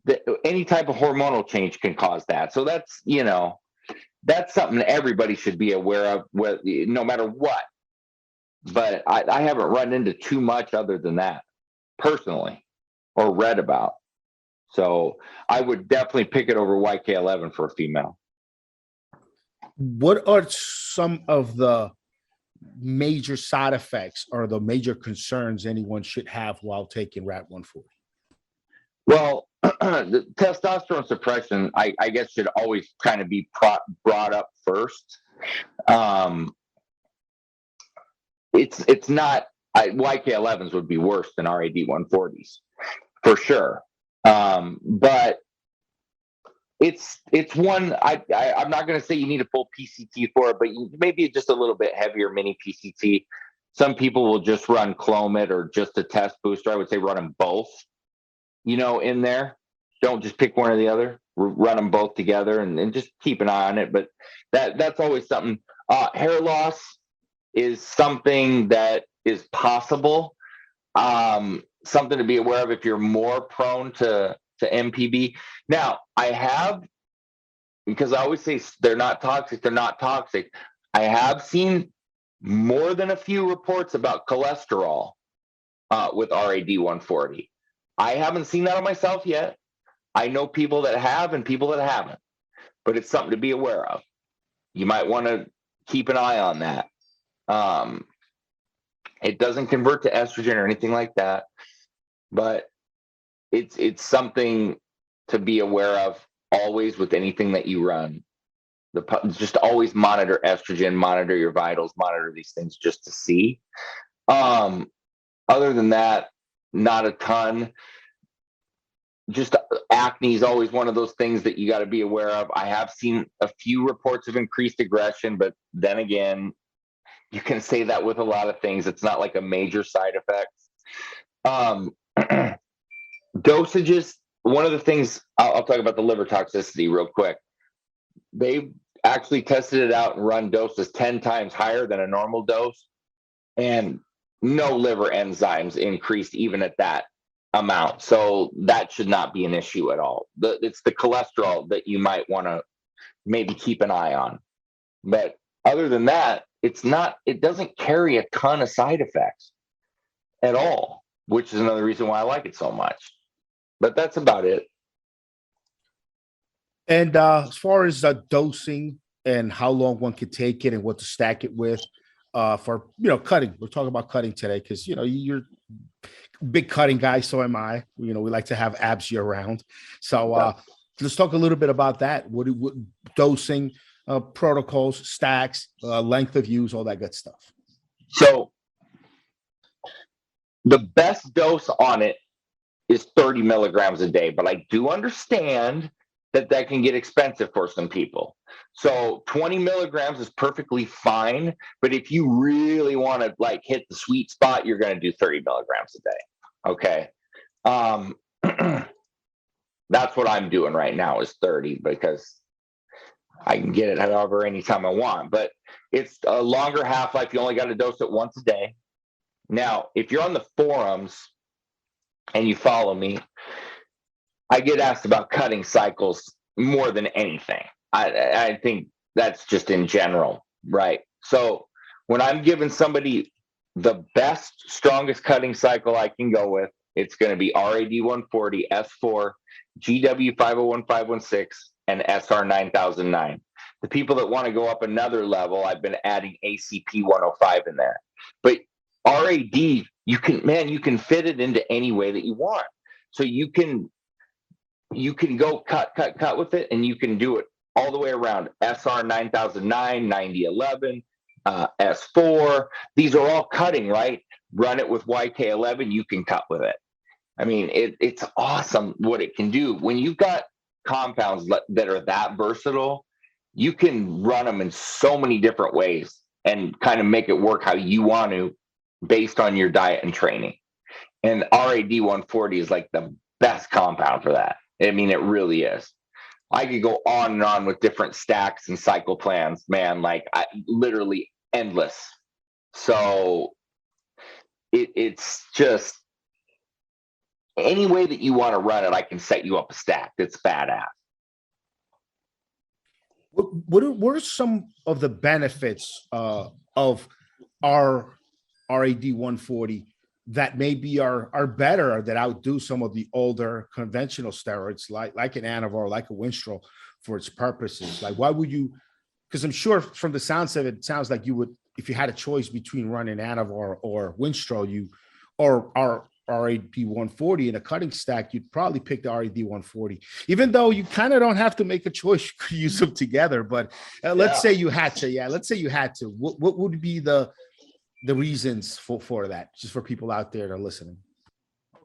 That any type of hormonal change can cause that. So that's, you know, that's something everybody should be aware of, no matter what. But I haven't run into too much other than that personally, or read about. So I would definitely pick it over YK11 for a female.
What are some of the major side effects or the major concerns anyone should have while taking RAD140?
Well, the testosterone suppression, I guess, should always kind of be brought up first. It's not. YK11s would be worse than RAD140s for sure. But it's one. I'm not going to say you need a full PCT for it, but maybe just a little bit heavier mini PCT. Some people will just run Clomid or just a test booster. I would say run them both, in there. Don't just pick one or the other. Run them both together and just keep an eye on it. But that's always something. Hair loss is something that is possible. Something to be aware of if you're more prone to MPB. Now, I have, because I always say they're not toxic, I have seen more than a few reports about cholesterol with RAD140. I haven't seen that on myself yet. I know people that have and people that haven't, but it's something to be aware of. You might want to keep an eye on that. It doesn't convert to estrogen or anything like that, but it's something to be aware of always with anything that you run. Just always monitor estrogen, monitor your vitals, monitor these things just to see. Other than that, not a ton. Just acne is always one of those things that you got to be aware of. I have seen a few reports of increased aggression, but then again, you can say that with a lot of things. It's not like a major side effect. Dosages, one of the things, I'll talk about the liver toxicity real quick. They've actually tested it out and run doses 10 times higher than a normal dose, and no liver enzymes increased even at that amount. So that should not be an issue at all. It's the cholesterol that you might want to maybe keep an eye on. But other than that, it doesn't carry a ton of side effects at all, which is another reason why I like it so much. But that's about it.
And as far as dosing and how long one could take it and what to stack it with for, cutting. We're talking about cutting today because, you're a big cutting guy. So am I. We like to have abs year round. So let's talk a little bit about that. What dosing, protocols, stacks, length of use, all that good stuff.
So the best dose on it is 30 milligrams a day, but I do understand that can get expensive for some people. So 20 milligrams is perfectly fine, but if you really want to hit the sweet spot, you're going to do 30 milligrams a day. Okay. That's what I'm doing right now is 30 because I can get it however anytime I want, but it's a longer half-life. You only got to dose it once a day. Now, if you're on the forums and you follow me, I get asked about cutting cycles more than anything. I think that's just in general, right? So when I'm giving somebody the best, strongest cutting cycle I can go with, it's going to be RAD140, S4, GW501516, and SR9009. The people that want to go up another level, I've been adding ACP105 in there. But RAD, you can fit it into any way that you want. So you can go cut with it, and you can do it all the way around. SR 9009, 9011, S4. These are all cutting, right? Run it with YK11, you can cut with it. I mean, it's awesome what it can do. When you've got compounds that are that versatile, you can run them in so many different ways and kind of make it work how you want to based on your diet and training. And RAD140 is like the best compound for that. I mean, it really is. I could go on and on with different stacks and cycle plans, man, literally endless. So it's just any way that you want to run it, I can set you up a stack. It's badass.
What are some of the benefits of our RAD140 that maybe are better or that outdo some of the older conventional steroids like an Anavar, like a Winstrol for its purposes? Like, why would you? Because I'm sure from the sounds of it, it sounds like you would, if you had a choice between running Anavar or Winstrol, RAD140 in a cutting stack, you'd probably pick the RAD140, even though you kind of don't have to make a choice. You could use them together. But let's say you had to. Yeah, let's say you had to. What would be the reasons for that, just for people out there that are listening?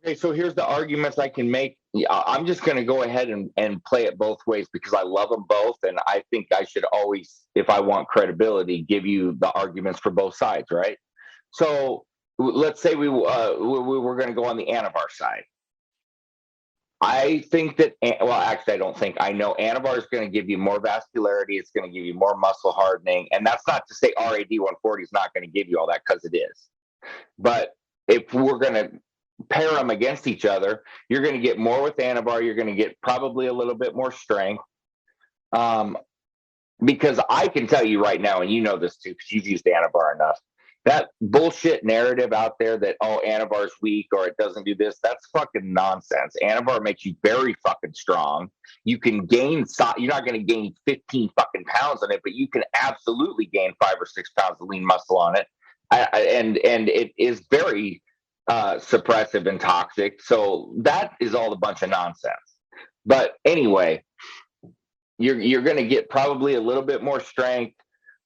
Okay, so here's the arguments I can make. I'm just going to go ahead and play it both ways because I love them both. And I think I should always, if I want credibility, give you the arguments for both sides, right? So let's say we were going to go on the Anavar side. I think that, well, actually, I don't think. I know Anavar is going to give you more vascularity. It's going to give you more muscle hardening. And that's not to say RAD140 is not going to give you all that, because it is. But if we're going to pair them against each other, you're going to get more with Anavar. You're going to get probably a little bit more strength. Because I can tell you right now, and you know this too, because you've used Anavar enough, that bullshit narrative out there that, oh, Anavar's weak or it doesn't do this, that's fucking nonsense. Anavar makes you very fucking strong. You can gain, you're not going to gain 15 fucking pounds on it, but you can absolutely gain 5 or 6 pounds of lean muscle on it. And it is very suppressive and toxic. So that is all a bunch of nonsense. But anyway, you're going to get probably a little bit more strength.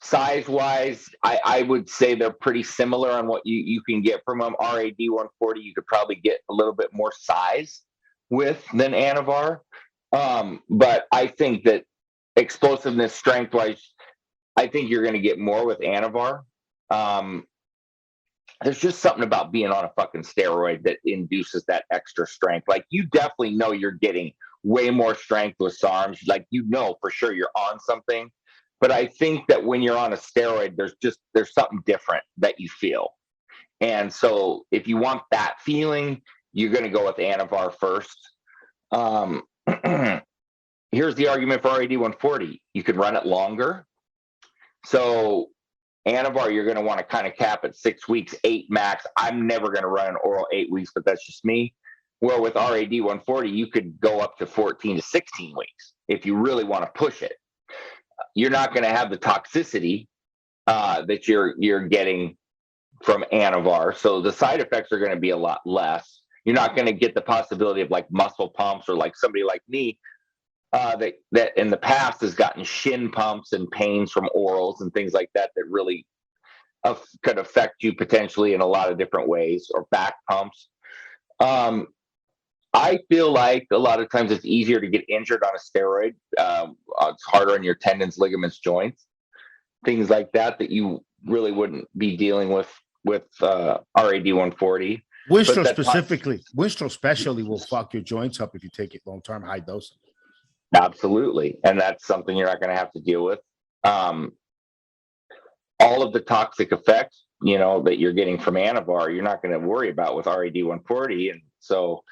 Size wise, I would say they're pretty similar on what you can get from them. RAD140, you could probably get a little bit more size with than Anavar. But I think that explosiveness, strength wise, I think you're going to get more with Anavar. There's just something about being on a fucking steroid that induces that extra strength. Like, you definitely know you're getting way more strength with SARMs. Like, you know for sure you're on something. But I think that when you're on a steroid, there's something different that you feel. And so if you want that feeling, you're going to go with Anavar first. Here's the argument for RAD140. You can run it longer. So Anavar, you're going to want to kind of cap at 6 weeks, 8 max. I'm never going to run an oral 8 weeks, but that's just me. Well, with RAD140, you could go up to 14 to 16 weeks if you really want to push it. You're not going to have the toxicity that you're getting from Anavar. So the side effects are going to be a lot less. You're not going to get the possibility of like muscle pumps, or like somebody like me that in the past has gotten shin pumps and pains from orals and things like that really could affect you potentially in a lot of different ways, or back pumps. I feel like a lot of times it's easier to get injured on a steroid. It's harder on your tendons, ligaments, joints, things like that you really wouldn't be dealing with RAD140.
Winstrol specifically, Winstrol especially will fuck your joints up if you take it long term, high dose.
Absolutely, and that's something you're not going to have to deal with. All of the toxic effects, that you're getting from Anavar, you're not going to worry about with RAD140, and so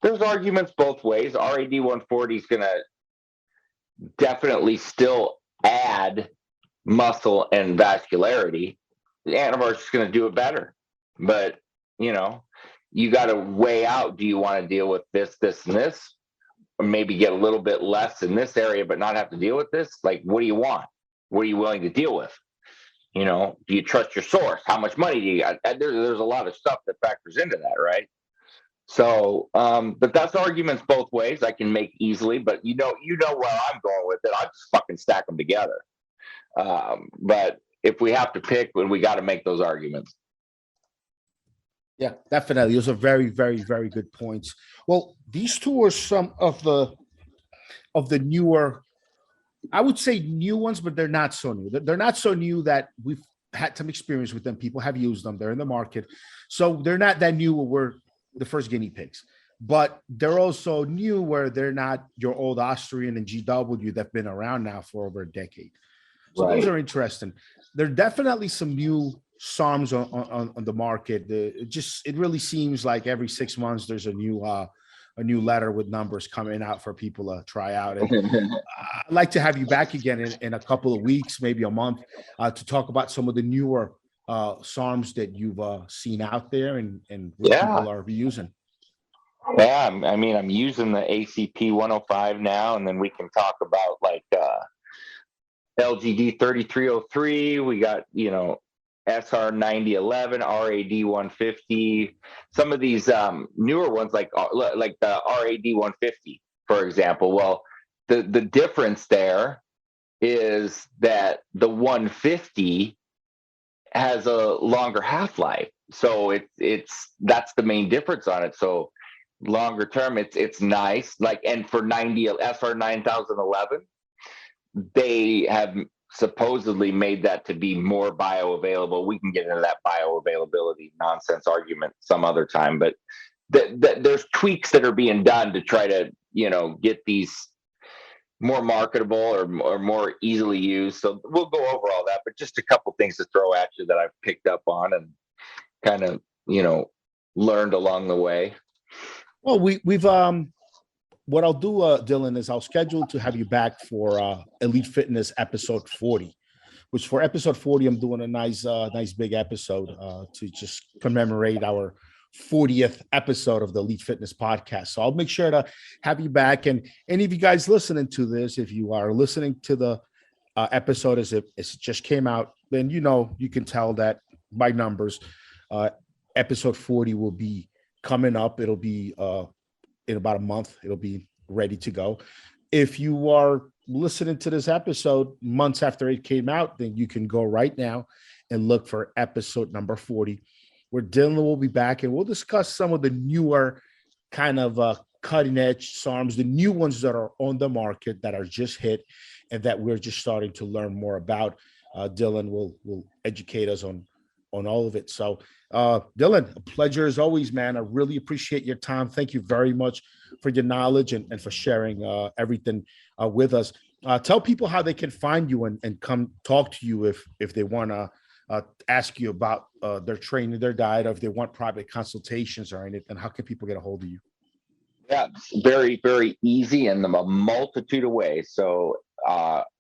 there's arguments both ways. RAD140 is going to definitely still add muscle and vascularity. The Anavar is just going to do it better. But, you got to weigh out, do you want to deal with this, this, and this? Or maybe get a little bit less in this area, but not have to deal with this? Like, what do you want? What are you willing to deal with? Do you trust your source? How much money do you got? There's a lot of stuff that factors into that, right? So, but that's arguments both ways I can make easily, but you know where I'm going with it. I just fucking stack them together. But if we have to pick, we got to make those arguments.
Yeah, definitely. Those are very, very, very good points. Well, these two are some of the newer, I would say new ones, but they're not so new. They're not so new that we've had some experience with them. People have used them. They're in the market. So they're not that new where we're the first guinea pigs, but they're also new where they're not your old Austrian and GW that've been around now for over a decade. So Those are interesting. There are definitely some new SARMs on the market. It really seems like every 6 months there's a new letter with numbers coming out for people to try out. And I'd like to have you back again in a couple of weeks, maybe a month, to talk about some of the newer SARMs that you've seen out there and what people are using.
Yeah, I mean, I'm using the ACP 105 now, and then we can talk about like LGD 3303. We got, SR9011, RAD150, some of these newer ones like the RAD150, for example. Well, the difference there is that the 150 has a longer half-life. So that's the main difference on it. So longer term, it's nice. Like, and for SR 9011, they have supposedly made that to be more bioavailable. We can get into that bioavailability nonsense argument some other time, but there's tweaks that are being done to try to, get these more marketable or more easily used. So we'll go over all that, but just a couple things to throw at you that I've picked up on and kind of, learned along the way.
Well, we've what I'll do, Dylan, is I'll schedule to have you back for Elite Fitness episode 40, which for episode 40, I'm doing a nice big episode to just commemorate our 40th episode of the Elite Fitness podcast. So I'll make sure to have you back. And any of you guys listening to this, if you are listening to the episode as it just came out, then you can tell that by numbers, episode 40 will be coming up. It'll be in about a month. It'll be ready to go. If you are listening to this episode months after it came out, then you can go right now and look for episode number 40, where Dylan will be back and we'll discuss some of the newer kind of cutting edge SARMs, the new ones that are on the market that are just hit and that we're just starting to learn more about. Dylan will educate us on all of it. So Dylan, a pleasure as always, man. I really appreciate your time. Thank you very much for your knowledge and for sharing everything with us. Tell people how they can find you and come talk to you if they want to ask you about their training, their diet, or if they want private consultations or anything. How can people get a hold of you?
Yeah, it's very, very easy in a multitude of ways. So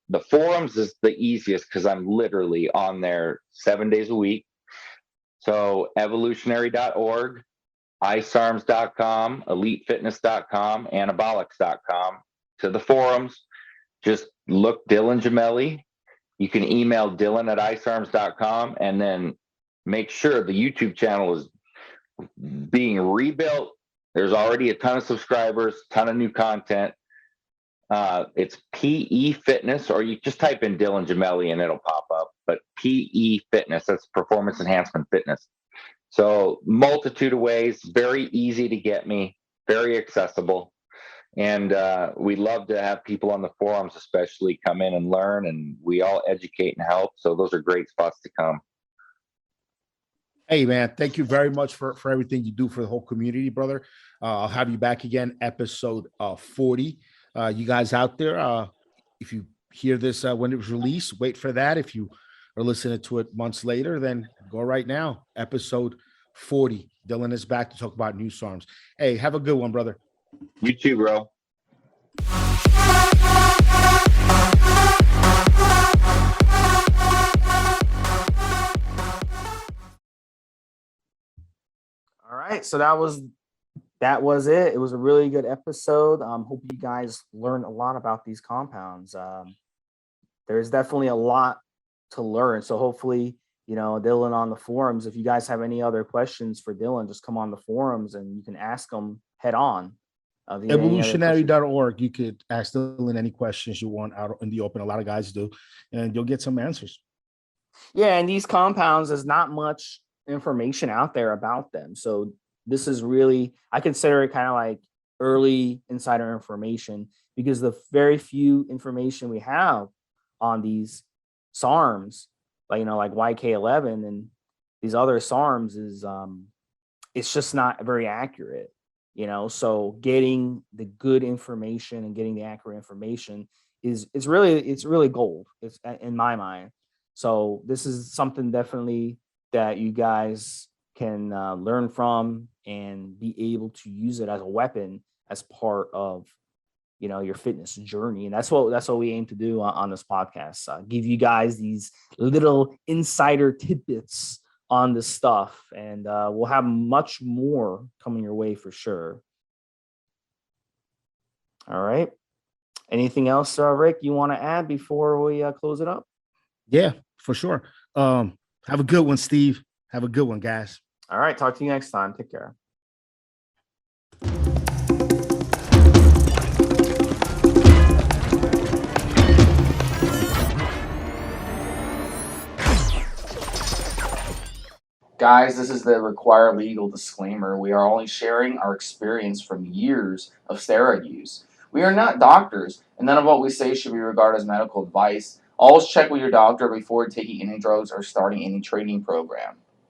the forums is the easiest because I'm literally on there 7 days a week. So evolutionary.org, isarms.com, elitefitness.com, anabolics.com. To the forums, just look Dylan Gemelli. You can email Dylan at isarms.com and then make sure the YouTube channel is being rebuilt. There's already a ton of subscribers, ton of new content. It's PE Fitness, or you just type in Dylan Gemelli and it'll pop up. But PE Fitness, that's Performance Enhancement Fitness. So multitude of ways, very easy to get me, very accessible. And we love to have people on the forums, especially come in and learn, and we all educate and help. So those are great spots to come.
Hey, man, thank you very much for everything you do for the whole community, brother. I'll have you back again, episode 40. You guys out there, if you hear this when it was released, wait for that. If you are listening to it months later, then go right now, episode 40. Dylan is back to talk about new SARMs. Hey, have a good one, brother.
You too, bro.
All right, so that was it. It was a really good episode. Hope you guys learned a lot about these compounds. There's definitely a lot to learn. So hopefully, Dylan on the forums, if you guys have any other questions for Dylan, just come on the forums and you can ask them head on.
Evolutionary.org. You could ask Dylan any questions you want out in the open. A lot of guys do, and you'll get some answers.
Yeah, and these compounds, there's not much information out there about them. So this is really, I consider it kind of like early insider information, because the very few information we have on these SARMs, like YK11 and these other SARMs, is it's just not very accurate. So getting the good information and getting the accurate information is really gold. It's in my mind. So this is something definitely that you guys can learn from and be able to use it as a weapon as part of your fitness journey. And that's what we aim to do on this podcast. Give you guys these little insider tidbits on this stuff, and we'll have much more coming your way for sure. All right. Anything else, Rick, you want to add before we close it up?
Yeah, for sure. Have Have a good one, Steve. Have a good one, guys.
All right. Talk to you next time. Take care. Guys, this is the required legal disclaimer. We are only sharing our experience from years of steroid use. We are not doctors, and none of what we say should be regarded as medical advice. Always check with your doctor before taking any drugs or starting any training program.